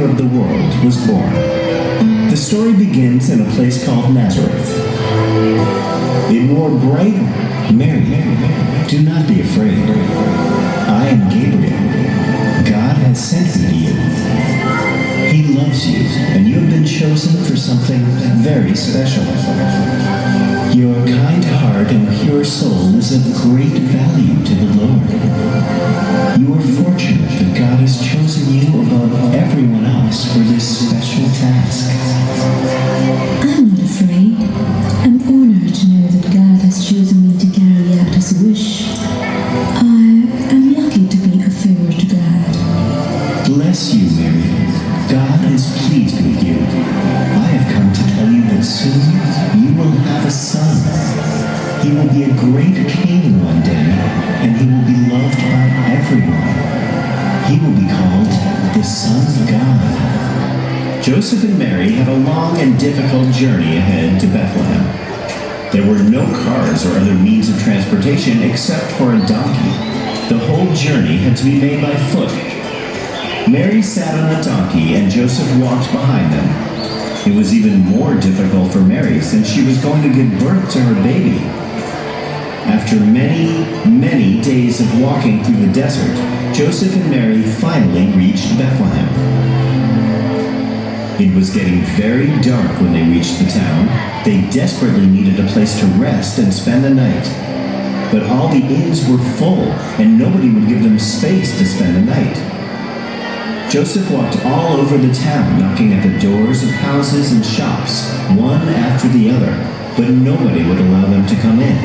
of the world was born. The story begins in a place called Nazareth. It wore bright, Mary, do not be afraid. I am Gabriel. God has sent me to you. He loves you, and you have been chosen for something very special. Your kind heart and pure soul is of great value to the Lord. You are fortunate that God has chosen you above everyone else for this special task. I'm not afraid. I'm honored to know that God has chosen me to carry out His wish. I am lucky to be a favor to God. Bless you, Mary. God is pleased with you. I have come to tell you that soon you will have a son. He will be a great king one day, and he will be loved by everyone. He will be called the Son of God. Joseph and Mary had a long and difficult journey ahead to Bethlehem. There were no cars or other means of transportation except for a donkey. The whole journey had to be made by foot. Mary sat on a donkey and Joseph walked behind them. It was even more difficult for Mary since she was going to give birth to her baby. After many, many days of walking through the desert, Joseph and Mary finally reached Bethlehem. It was getting very dark when they reached the town. They desperately needed a place to rest and spend the night. But all the inns were full, and nobody would give them space to spend the night. Joseph walked all over the town, knocking at the doors of houses and shops, one after the other, but nobody would allow them to come in.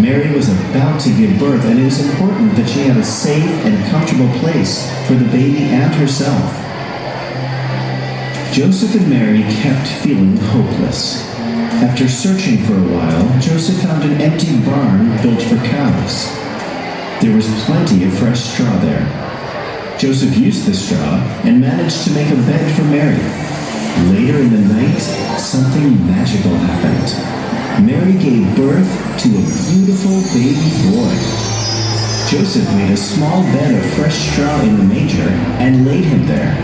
Mary was about to give birth, and it was important that she had a safe and comfortable place for the baby and herself. Joseph and Mary kept feeling hopeless. After searching for a while, Joseph found an empty barn built for cows. There was plenty of fresh straw there. Joseph used the straw and managed to make a bed for Mary. Later in the night, something magical happened. Mary gave birth to a beautiful baby boy. Joseph made a small bed of fresh straw in the manger and laid him there.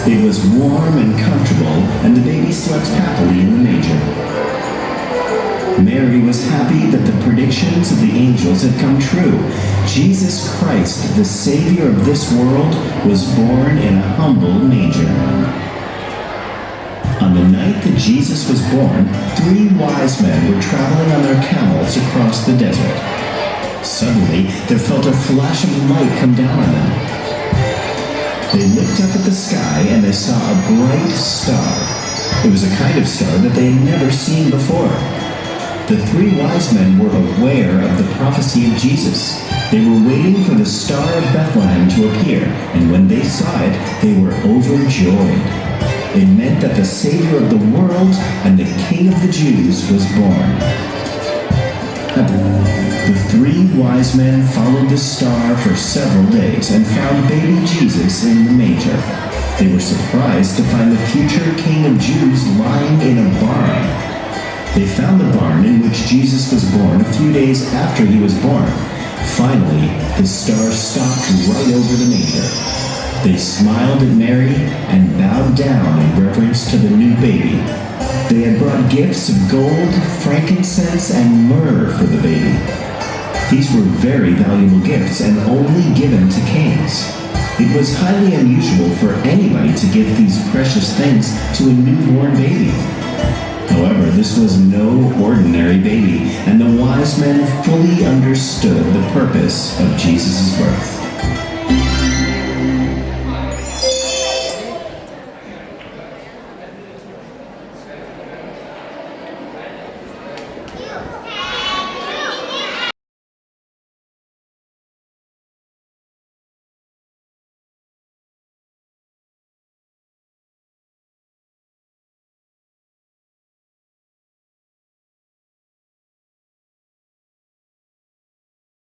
It was warm and comfortable, and the baby slept happily in the manger. Mary was happy that the predictions of the angels had come true. Jesus Christ, the Savior of this world, was born in a humble manger. On the night that Jesus was born, 3 wise men were traveling on their camels across the desert. Suddenly, they felt a flash of light come down on them. They looked up at the sky and they saw a bright star. It was a kind of star that they had never seen before. The three wise men were aware of the prophecy of Jesus. They were waiting for the star of Bethlehem to appear, and when they saw it, they were overjoyed. It meant that the Savior of the world and the King of the Jews was born. The three wise men followed the star for several days and found baby Jesus in the manger. They were surprised to find the future King of Jews lying in a barn. They found the barn in which Jesus was born a few days after he was born. Finally, the star stopped right over the manger. They smiled at Mary and bowed down in reverence to the new baby. They had brought gifts of gold, frankincense, and myrrh for the baby. These were very valuable gifts and only given to kings. It was highly unusual for anybody to give these precious things to a newborn baby. However, this was no ordinary baby, and the wise men fully understood the purpose of Jesus' birth.